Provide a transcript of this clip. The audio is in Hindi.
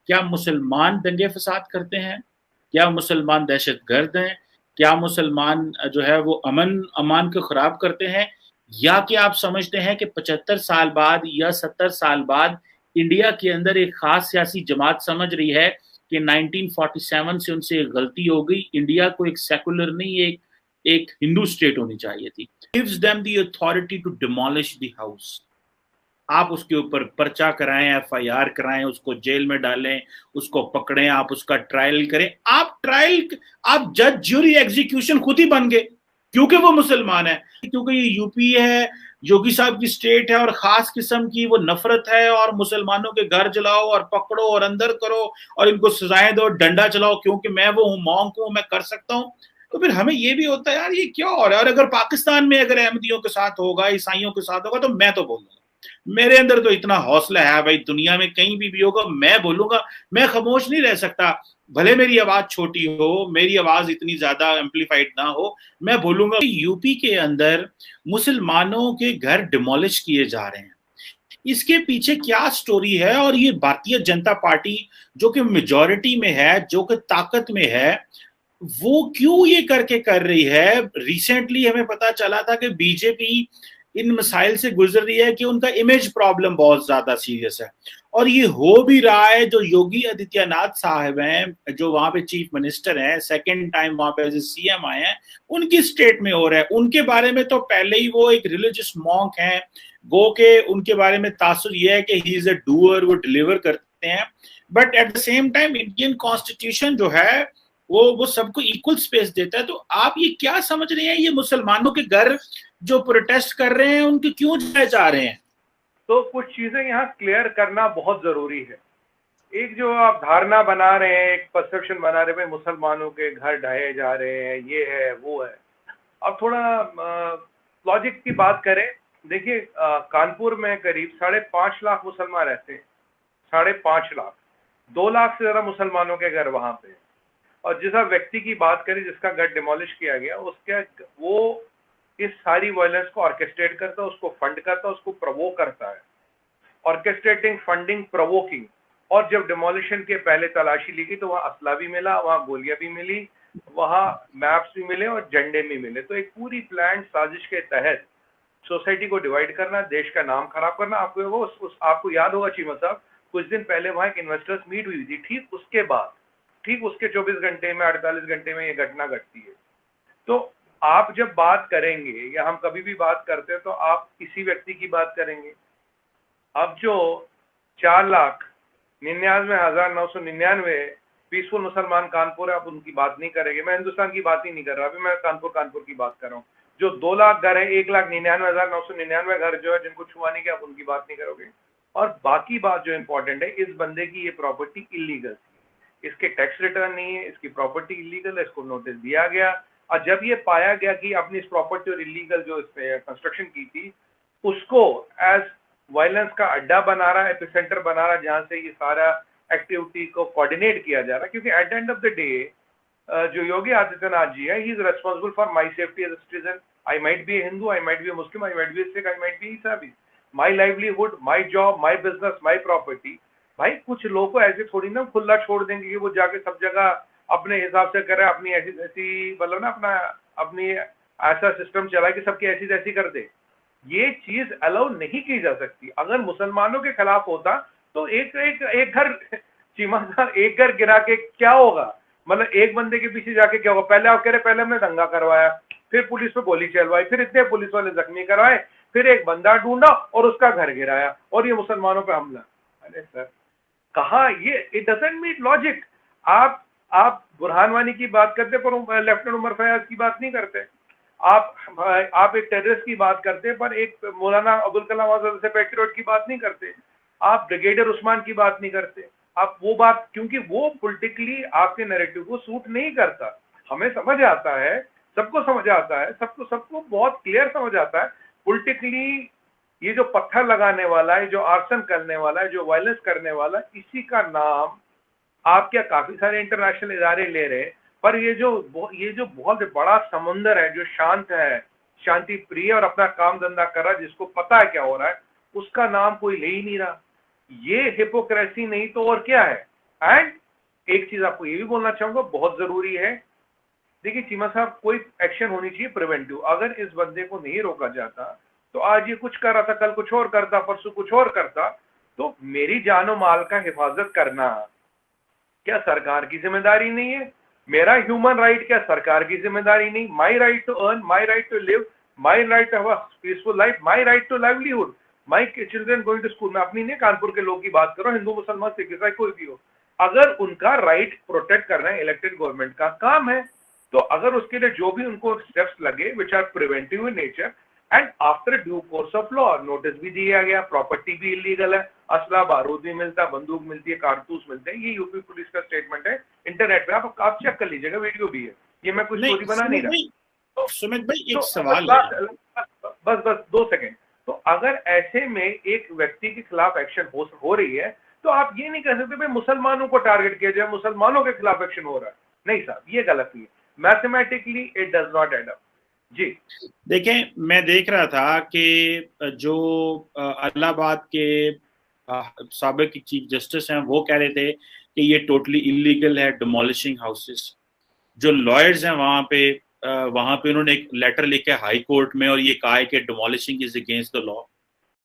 क्या मुसलमान दंगे फसाद करते हैं? क्या मुसलमान दहशतगर्द हैं? क्या मुसलमान जो है वो अमान को खराब करते हैं? या कि आप समझते हैं कि 75 साल बाद या 70 साल बाद इंडिया के अंदर एक खास सियासी जमात समझ रही है कि 1947 से उनसे एक गलती हो गई, इंडिया को एक सेकुलर नहीं, एक एक हिंदू स्टेट होनी चाहिए थी। Gives them the authority to demolish the house. आप उसके ऊपर पर्चा कराएं, एफआईआर कराएं, उसको जेल में डालें, उसको पकड़ें, आप उसका ट्रायल करें। आप जज ज्यूरी एग्जीक्यूशन खुद ही बन गए, क्योंकि वो मुसलमान है, क्योंकि ये यूपी है, योगी साहब की स्टेट है और खास किस्म की वो नफरत है और मुसलमानों के घर जलाओ और पकड़ो और अंदर करो और इनको सजाएं दो, डंडा चलाओ, क्योंकि मैं वो हूं, मॉन्क हूं, मैं कर सकता हूं। तो फिर हमें ये भी होता है यार ये क्या हो रहा है। और अगर पाकिस्तान में अगर अहमदियों के साथ होगा, ईसाइयों के साथ होगा, तो मैं तो बोलूंगा, मेरे अंदर तो इतना हौसला है भाई, दुनिया में कहीं भी होगा मैं बोलूंगा, मैं खामोश नहीं रह सकता। भले मेरी आवाज छोटी हो, मेरी आवाज इतनी ज्यादा एम्पलीफाइड ना हो, मैं बोलूंगा। यूपी के अंदर मुसलमानों के घर डिमोलिश किए जा रहे हैं, इसके पीछे क्या स्टोरी है? और ये भारतीय जनता पार्टी जो कि मेजॉरिटी में है, जो कि ताकत में है, वो क्यों ये करके कर रही है? रिसेंटली हमें पता चला था कि बीजेपी इन मसाइल से गुजर रही है कि उनका इमेज प्रॉब्लम बहुत ज्यादा सीरियस है, और ये हो भी रहा है। जो योगी आदित्यनाथ साहब हैं, जो वहां पे चीफ मिनिस्टर हैं, सेकंड टाइम वहां पे एज ए सीएम आए हैं, उनकी स्टेट में हो रहा है। उनके बारे में तो पहले ही वो एक रिलीजियस मॉन्क हैं, गो के उनके बारे में तासुर ये है कि ही इज अ डूअर, वो डिलीवर करते हैं। But at the same time Indian constitution जो है वो सबको इक्वल स्पेस देता है। तो आप ये क्या समझ रहे हैं, ये मुसलमानों के घर जो प्रोटेस्ट कर रहे हैं उनके क्यों जाए जा रहे हैं? तो कुछ चीजें यहाँ क्लियर करना बहुत जरूरी है। एक जो आप धारणा बना रहे हैं, एक परसेप्शन बना रहे हैं, मुसलमानों के घर ढाए जा रहे हैं, ये है वो है। अब थोड़ा लॉजिक की बात करें। देखिए, कानपुर में करीब 5.5 लाख मुसलमान रहते हैं। 5.5 लाख, 2 लाख से ज्यादा मुसलमानों के घर वहां पे। और जिस व्यक्ति की बात करें जिसका घर डिमोलिश किया गया, उसके वो इस सारी वायलेंस को ऑर्केस्ट्रेट करता है, उसको फंड करता है, उसको प्रवोक करता है। Orchestrating, funding, प्रवोकिंग। और जब डिमोलिशन के पहले तलाशी ली गई तो वहां असला भी मिला, वहां गोलियां भी मिली, वहां मैप्स भी मिले और झंडे भी मिले। तो एक पूरी प्लान साजिश के तहत सोसाइटी को डिवाइड करना, देश का नाम खराब करना। आपको याद होगा चीमा साहब, कुछ दिन पहले वहां एक इन्वेस्टर्स मीट हुई थी, ठीक उसके 24 घंटे में, 48 घंटे में ये घटना घटती है। तो आप जब बात करेंगे या हम कभी भी बात करते हैं तो आप किसी व्यक्ति की बात करेंगे। अब जो 4,99,999 पीसफुल मुसलमान कानपुर है, आप उनकी बात नहीं करेंगे। मैं हिंदुस्तान की बात ही नहीं कर रहा, अभी मैं कानपुर की बात कर रहा हूँ। जो 2 लाख घर है, 1,99,999 घर जो है जिनको छुआ नहीं गया, आप उनकी बात नहीं करोगे। और बाकी बात जो इंपॉर्टेंट है, इस बंदे की ये प्रॉपर्टी इलीगल थी, इसके टैक्स रिटर्न नहीं है, इसकी प्रॉपर्टी इलीगल है, इसको नोटिस दिया गया। और जब ये पाया गया कि अपनी इस प्रॉपर्टी और इलीगल जो इस पे कंस्ट्रक्शन की थी, उसको एज वायलेंस का अड्डा बना रहा है, एपिसेंटर बना रहा है, जहां से ये सारा एक्टिविटी को कोऑर्डिनेट किया जा रहा है। क्योंकि at the end of the day जो योगी आदित्यनाथ जी है, he is responsible for my safety as a citizen. I might be Hindu, I might be Muslim, I might be Sikh, I might be ईसाई। My livelihood, my job, my business, my property. भाई कुछ लोगों को ऐसे थोड़ी ना खुला छोड़ देंगे कि वो जाके सब जगह अपने हिसाब से करे, अपनी ऐसी ऐसी मतलब ना अपनी ऐसा सिस्टम चला कि सबकी ऐसी तैसी कर दे। ये चीज अलाउ नहीं की जा सकती। अगर मुसलमानों के खिलाफ होता तो एक घर चीमा साहब, एक घर गिरा के क्या होगा? मतलब एक बंदे के पीछे जाके क्या होगा? पहले आप कह रहे पहले हमने दंगा करवाया, फिर पुलिस पे गोली चलवाई, फिर इतने पुलिस वाले जख्मी करवाए, फिर एक बंदा ढूंढा और उसका घर गिराया, और ये मुसलमानों पे हमला। अरे सर, कहा ये? It doesn't meet logic. आप बुरहान वानी की बात करते पर लेफ्टिनेंट उमर फयाज की बात नहीं करते। आप एक टेररिस्ट की बात करते पर एक मौलाना अब्दुल कलाम आजाद से पैट्रियट की बात नहीं करते। आप ब्रिगेडियर उस्मान की बात नहीं करते। आप वो बात, क्योंकि वो पॉलिटिकली आपके नैरेटिव को सूट नहीं करता। हमें समझ आता है, सबको समझ आता है, सबको सबको बहुत क्लियर समझ आता है पॉलिटिकली। ये जो पत्थर लगाने वाला है, जो आर्सन करने वाला है, जो वायलेंस करने वाला है, इसी का नाम आप क्या काफी सारे इंटरनेशनल इदारे ले रहे हैं। पर ये जो बहुत बड़ा समुंदर है, जो शांत है, शांति प्रिय और अपना काम धंधा कर रहा है, जिसको पता है क्या हो रहा है, उसका नाम कोई ले ही नहीं रहा। ये हिपोक्रेसी नहीं तो और क्या है? एंड एक चीज आपको ये भी बोलना चाहूंगा, बहुत जरूरी है, देखिए चीमा साहब, कोई एक्शन होनी चाहिए प्रिवेंटिव। अगर इस बंदे को नहीं रोका जाता तो आज ये कुछ कर रहा था, कल कुछ और करता, परसों कुछ और करता, तो मेरी जानो माल का हिफाजत करना क्या सरकार की जिम्मेदारी नहीं है? मेरा ह्यूमन राइट क्या सरकार की जिम्मेदारी नहीं? My right to earn, my right to live, my right to have a peaceful life, my right to livelihood, my children going to school. मैं अपनी नहीं, कानपुर के लोग की बात कर रहा हूँ, हिंदू मुसलमान सिख ईसाई कोई भी हो, अगर उनका राइट प्रोटेक्ट करना इलेक्टेड गवर्नमेंट का काम है, तो अगर उसके लिए जो भी उनको स्टेप्स लगे which are preventive in nature, and after due course of law, notice भी दिया गया, प्रॉपर्टी भी इलीगल है, असला बारूद भी मिलता है, बंदूक मिलती है, कारतूस मिलते हैं, ये यूपी पुलिस का स्टेटमेंट है, इंटरनेट पे आप चेक कर लीजिएगा, वीडियो भी है, ये मैं कोई स्टोरी बना नहीं रहा। सुमित भाई एक तो सवाल है, बस 2 सेकेंड। तो अगर ऐसे में एक व्यक्ति के खिलाफ एक्शन हो रही है, तो आप ये नहीं कह सकते भाई मुसलमानों को टारगेट किया जाए, मुसलमानों के खिलाफ एक्शन हो रहा है। नहीं साहब, ये गलत है, mathematically it does not add up. जी देखें, मैं देख रहा था कि जो इलाहाबाद के साबिक चीफ जस्टिस हैं वो कह रहे थे कि ये टोटली इलीगल है डिमोलिशिंग हाउसेस। जो लॉयर्स हैं वहां पे उन्होंने एक लेटर लिखा हाई कोर्ट में और ये कहा है कि demolishing is against the law.